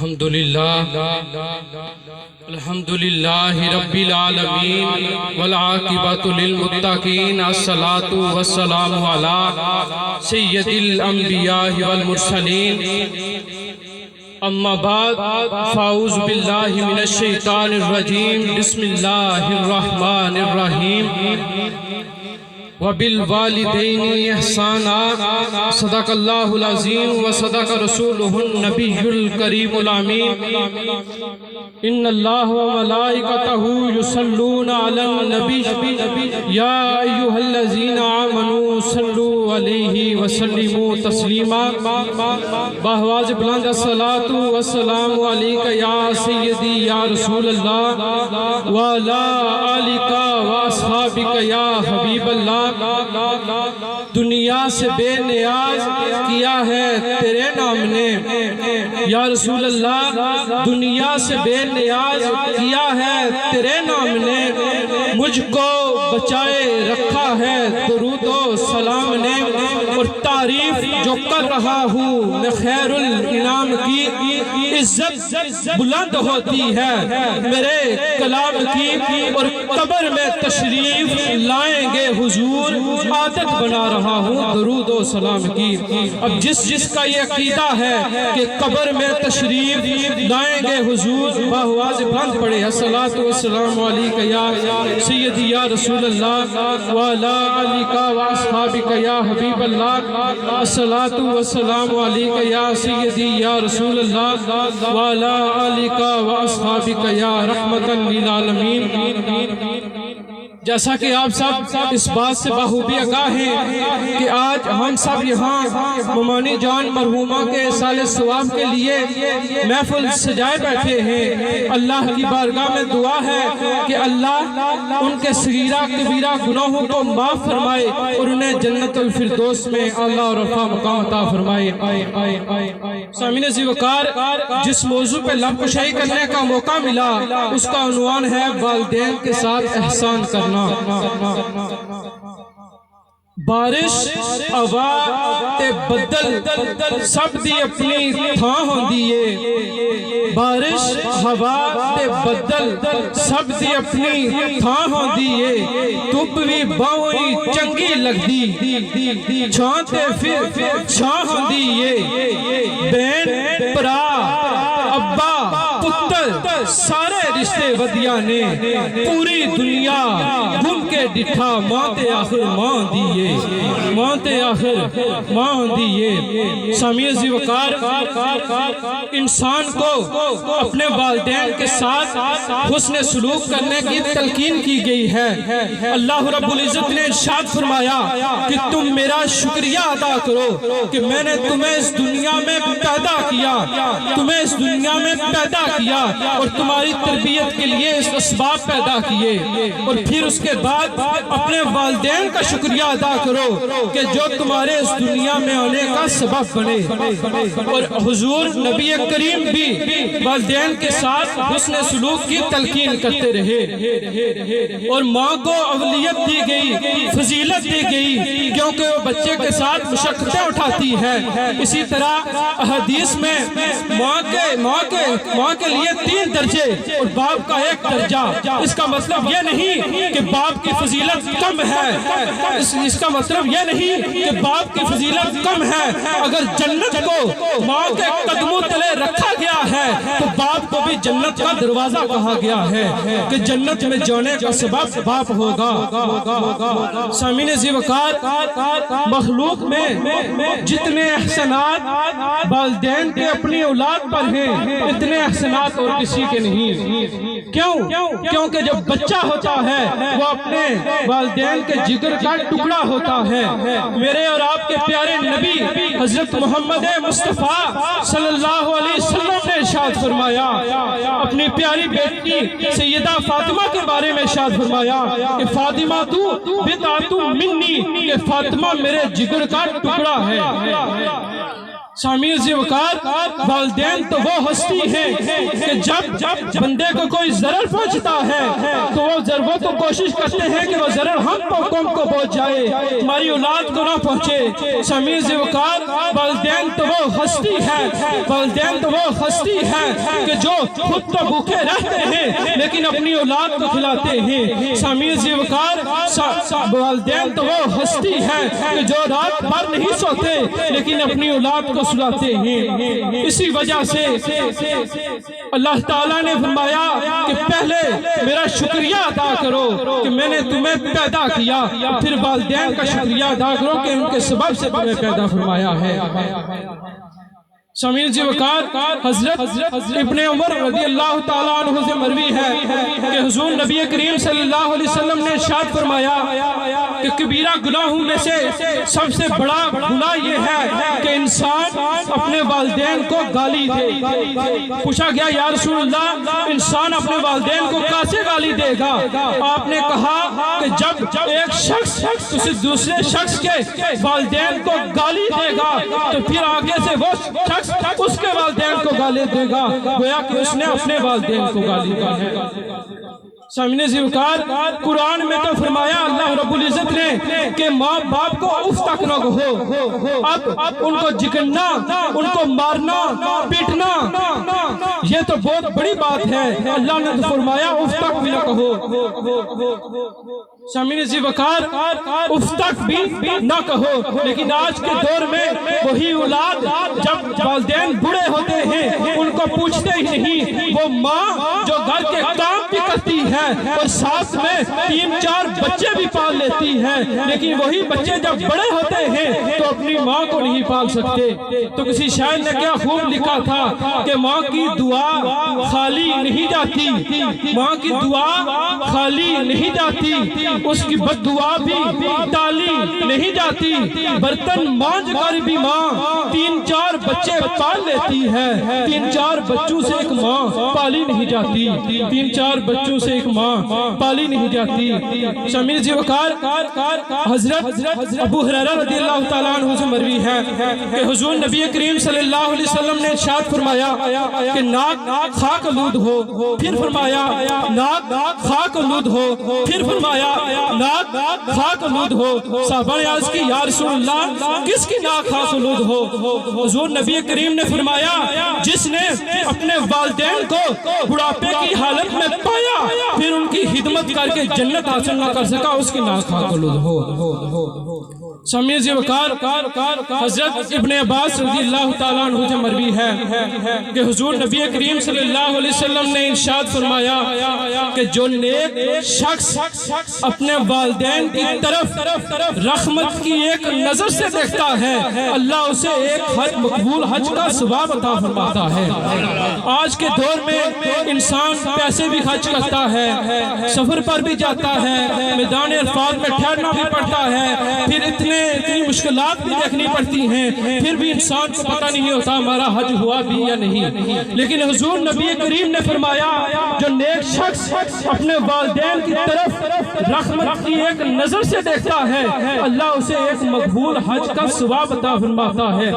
الحمدللہ رب العالمین والعاقبۃ للمتقین الصلاۃ والسلام علی سید الانبیاء والمرسلین اما بعد فاعوذ باللہ من الشیطان الرجیم بسم اللہ الرحمن الرحیم وبالوالدین احسانا صدق اللہ العظیم وصدق رسولہ النبی الکریم الامین ان اللہ وملائکتہ یصلون علی النبی یا ایہا الذین آمنوا صلوا علیہ وسلموا تسلیما بآواز بلند الصلاۃ والسلام علیک یا سیدی یا رسول اللہ وعلی آلک واصحابک یا حبیب اللہ۔ دنیا سے بے نیاز کیا ہے تیرے نام نے یا رسول اللہ، دنیا سے بے نیاز کیا ہے تیرے نام نے، مجھ کو بچائے رکھا ہے درود و سلام نے، اور تعریف جو کر رہا ہوں میں خیر الانام کی، عزت بلند ہوتی ہے میرے کلام کی، اور قبر میں تشریف لائیں گے حضور عادت بنا رہا ہوں درود و سلام کی۔ اب جس کا یہ عقیدہ ہے کہ قبر میں تشریف لائیں گے حضور، بآواز بلند پڑھے الصلاۃ والسلام علیک یا سیدی یا رسول اللہ وعلی آلک واصحابک یا حبیب اللہ، الصلاۃ والسلام علیک یا سیدی یا رسول اللہ وعلی آلک واصحابک یا رحمۃ للعالمین۔ جیسا کہ آپ سب اس بات سے بخوبی آگاہ ہیں کہ آج ہم سب یہاں ممانی جان مرحومہ کے سال ثواب کے لیے محفل سجائے بیٹھے ہیں۔ اللہ کی بارگاہ میں دعا ہے کہ اللہ ان کے صغیرہ کبیرہ گناہوں کو معاف فرمائے اور انہیں جنت الفردوس میں اعلیٰ اور رفیع مقام عطا فرمائے۔ سامعین عزیز وقار، جس موضوع پہ لب کشائی کرنے کا موقع ملا اس کا عنوان ہے والدین کے ساتھ احسان کرنا۔ بارش ہوا تے بدل سب دی اپنی تھاں ہوندیے، بارش ہوا تے بدل سب دی اپنی تھاں ہوندیے، دھوپ بھی باوئی چنگی لگدی، چھاں تے پھر چھاں ہوندیے، بین پرا ابا پتر سارے رشتے ودیاں نے، پوری دنیا گھوم کے ڈٹھا ماں تے آخر ماں دیئے، ماں تے آخر ماں دیئے۔ سامعین عزیز وقار، انسان کو اپنے والدین کے ساتھ حسن سلوک کرنے کی تلقین کی گئی ہے۔ اللہ رب العزت نے ارشاد فرمایا کہ تم میرا شکریہ ادا کرو کہ میں نے تمہیں اس دنیا میں پیدا کیا، تمہیں اس دنیا میں پیدا کیا اور تمہاری تربیت کے لیے اس اسباب پیدا کیے، اور پھر اس کے بعد اپنے والدین کا شکریہ ادا کرو کہ جو تمہارے اس دنیا میں آنے کا سبب بنے۔ اور حضور نبی کریم بھی والدین کے ساتھ حسن سلوک کی تلقین کرتے رہے، اور ماں کو اولیت دی گئی، فضیلت دی گئی کیونکہ وہ بچے کے ساتھ مشقتیں اٹھاتی ہے۔ اسی طرح حدیث میں ماں کے لیے 3 درجے اور باپ کا 1 درجہ، اس کا مطلب یہ نہیں کہ باپ کی فضیلت کم ہے، اس کا مطلب یہ نہیں کہ باپ کی فضیلت کم ہے۔ اگر جنت کو ماں کے قدموں تلے رکھا گیا ہے تو باپ کو بھی جنت کا دروازہ کہا گیا ہے کہ جنت میں جانے کا سبب باپ ہوگا۔ سامعین عزیز وقار، مخلوق میں جتنے احسانات والدین کے اپنی اولاد پر ہیں اتنے احسانات اور کسی کے نہیں۔ کیونکہ جب بچہ ہوتا ہے وہ اپنے والدین کے جگر کا ٹکڑا ہوتا ہے۔ میرے اور آپ کے پیارے نبی حضرت محمد مصطفیٰ صلی اللہ علیہ وسلم نے ارشاد فرمایا، اپنی پیاری بیٹی سیدہ فاطمہ کے بارے میں ارشاد فرمایا کہ فاطمہ تو بضعۃ منی، کہ فاطمہ میرے جگر کا ٹکڑا ہے۔ سامعین ذی وقار، والدین تو وہ ہستی ہیں کہ جب بندے کو کوئی ضرر پہنچتا ہے تو وہ تو کوشش کرتے ہیں کہ وہ ضرر ہم قوم کو پہنچ جائے، ہماری اولاد کو نہ پہنچے۔ سامعین ذی وقار، والدین تو وہ ہستی ہے، والدین تو وہ ہستی ہے کہ جو خود تو بھوکے رہتے ہیں لیکن اپنی اولاد کو کھلاتے ہیں۔ سامعین ذی وقار، والدین تو وہ ہستی ہے کہ جو رات بھر نہیں سوتے لیکن اپنی اولاد کو سلاتے ہیں۔ اسی وجہ سے اللہ تعالیٰ نے فرمایا کہ پہلے میرا شکریہ ادا کرو کہ میں نے تمہیں پیدا کیا، پھر والدین کا شکریہ ادا کرو کہ ان کے سبب سے تمہیں پیدا فرمایا ہے۔ سامعین ذی وقار، حضرت ابن عمر رضی اللہ تعالیٰ عنہ سے مروی ہے کہ حضور نبی کریم صلی اللہ علیہ وسلم نے ارشاد فرمایا کہ کبیرہ گناہوں میں سے سب سے بڑا گناہ یہ ہے کہ انسان اپنے والدین کو گالی دے۔ پوچھا گیا یا رسول اللہ، انسان اپنے والدین کو کیسے گالی دے گا؟ آپ نے کہا کہ جب ایک شخص کسی دوسرے شخص کے والدین کو گالی دے گا تو پھر آگے سے وہ شخص اس کے والدین کو گالی دے گا، گویا کہ اس نے اپنے والدین کو گالی دی ہے۔ سامعین ذی وقار، قرآن میں تو فرمایا اللہ رب العزت نے کہ ماں باپ کو اف تک نہ کہو، اب ان کو جگڑنا، ان کو مارنا، پیٹنا یہ تو بہت بڑی بات ہے، اللہ نے تو فرمایا اف تک بھی نہ کہو۔ سامعین ذی وقار، اف تک بھی نہ کہو، لیکن آج کے دور میں وہی اولاد جب والدین بوڑھے ہوتے ہیں ان کو پوچھتے ہی نہیں، وہ ماں جو گھر کے کام بھی کرتی ہے اور ساتھ میں 3-4 بچے بھی پال لیتی ہے، لیکن وہی بچے جب بڑے ہوتے ہیں تو اپنی ماں کو نہیں پال سکتے۔ تو کسی شاعر نے کیا خوب لکھا تھا کہ ماں کی دعا خالی نہیں جاتی، ماں کی دعا خالی نہیں جاتی، اس کی بد دعا بھی ٹالی نہیں جاتی، برتن مانج کر بھی ماں 3-4 بچے پال لیتی ہے، 3-4 بچوں سے ایک ماں پالی نہیں جاتی، 3-4 بچوں سے ایک ماں پالی نہیں جاتی۔ سامعین ذی وقار، حضرت ابو ہریرہ رضی اللہ تعالیٰ عنہ سے مروی ہے کہ حضور نبی کریم صلی اللہ علیہ وسلم نے ارشاد فرمایا کہ ناک خاک آلود ہو، پھر فرمایا ناک خاک آلود ہو، پھر فرمایا ناک خاک آلود ہو۔ صحابہ نے عرض کی یا رسول اللہ کس کی ناک خاک آلود ہو؟ حضور نبی کریم نے فرمایا جس نے اپنے والدین کو بڑھاپے کی حالت میں پایا پھر ان کی خدمت کر کے جنت حاصل نہ کر سکا، اس کی ناک خاک آلود ہو۔ سامعین ذی وقار، حضرت ابن عباس رضی اللہ تعالیٰ عنہ سے مروی ہے کہ حضور نبی کریم صلی اللہ علیہ وسلم نے ارشاد فرمایا کہ جو نیک شخص اپنے والدین کی طرف رحمت کی ایک نظر سے دیکھتا ہے اللہ اسے ایک حج مقبول حج کا ثواب عطا فرماتا ہے۔ آج کے دور میں انسان پیسے بھی خرچ کرتا ہے، سفر پر بھی جاتا ہے، میدان عرفات میں ٹھہرنا بھی پڑتا ہے، پھر اتنی مشکلات بھی دیکھنی پڑتی ہیں، پھر بھی انسان کو پتہ نہیں ہوتا ہمارا حج ہوا بھی یا نہیں۔ لیکن حضور نبی کریم نے فرمایا جو نیک شخص اپنے والدین کی طرف رحمت کی ایک نظر سے دیکھتا ہے اللہ اسے ایک مقبول حج کا ثواب عطا فرماتا ہے۔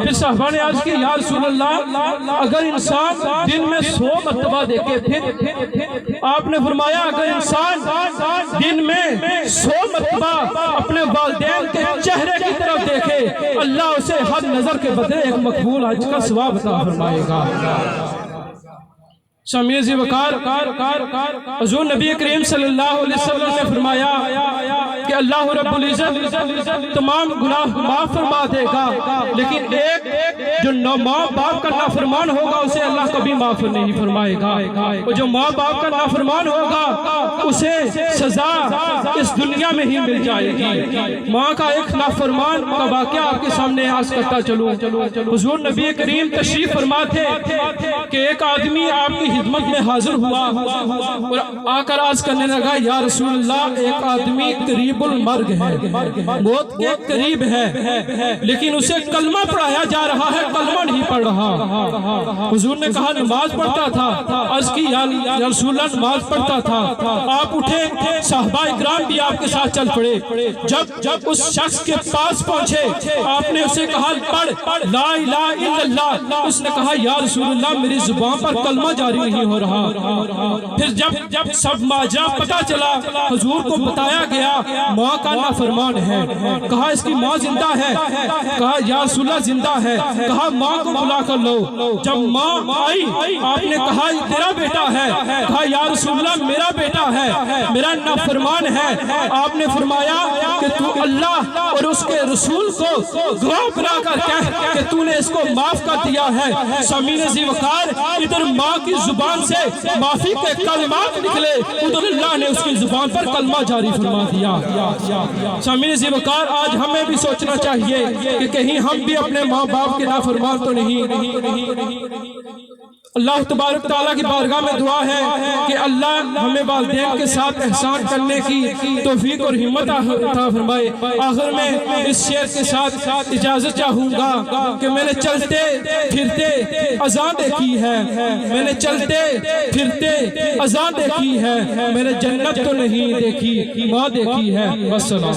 پھر صحابہ نے عرض کی یا رسول اللہ اگر انسان دن میں 100 مرتبہ دیکھے، پھر آپ نے فرمایا اگر انسان دن میں 100 مرتبہ اپنے والدین کے چہرے کی طرف دیکھے اللہ اسے ہر نظر کے بدلے ایک مقبول حج کا ثواب عطا فرمائے گا۔ سامعین ذی وقار، حضور نبی کریم صلی اللہ علیہ وسلم نے فرمایا کہ اللہ رب العزت تمام گناہ معاف فرما دے گا، لیکن ایک جو ماں باپ کا نافرمان ہوگا اسے اللہ کبھی معاف نہیں فرمائے گا، اور جو ماں باپ کا نافرمان ہوگا اسے سزا اس دنیا میں ہی مل جائے گی۔ ماں کا ایک نافرمان کا واقعہ آپ کے سامنے عرض کرتا چلوں۔ حضور نبی کریم تشریف فرما تھے کہ ایک آدمی آپ کی خدمت میں حاضر ہوا اور آ کر عرض کرنے لگا یا رسول اللہ ایک آدمی قریب المرگ ہے، موت کے قریب ہے، لیکن اسے کلمہ پڑھایا جا رہا ہے، کلمہ نہیں پڑھ رہا۔ حضور نے کہا نماز پڑھتا تھا، عرض کی یا رسول اللہ نماز پڑھتا تھا۔ آپ اٹھے صحابہ اکرام بھی آپ کے ساتھ چل پڑے. جب اس شخص کے پاس پہنچے آپ نے اسے کہا پڑھ لا الہ الا اللہ. اس نے کہا یا رسول اللہ میری زبان پر کلمہ جاری نہیں ہو رہا. پھر جب سب ماجرا پتا چلا حضور کو بتایا گیا ماں کا نافرمان ہے. کہا اس کی ماں زندہ ہے. کہا یا رسول اللہ زندہ ہے. کہا ماں کو بلا کر لو. جب ماں آئی آپ نے کہا یہ تیرا بیٹا ہے. کہا یا رسول اللہ میرا بیٹا ہے, میرا نافرمان ہے. آپ نے فرمایا کہ تو اللہ اور اس کے رسول کو گواہ بنا کر کہہ کہ تو نے اس کو معاف کر دیا ہے. سامعین ذی وقار ادھر ماں کی زبان سے معافی کے کلمات نکلے, ادھر اللہ نے اس کی زبان پر کلمہ جاری فرما دیا. سامعین ذی وقار آج ہمیں بھی سوچنا چاہیے کہ کہیں ہم بھی اپنے ماں باپ کے نافرمان تو نہیں. اللہ تبارک تعالیٰ کی بارگاہ میں دعا ہے کہ اللہ ہمیں والدین کے ساتھ احسان کرنے کی توفیق اور ہمت عطا فرمائے. آخر میں اس شعر کے ساتھ اجازت چاہوں گا کہ میں نے چلتے پھرتے اذان دیکھی ہے, میں نے چلتے پھرتے اذان دیکھی ہے, میں نے جنت تو نہیں دیکھی ماں دیکھی ہے. والسلام.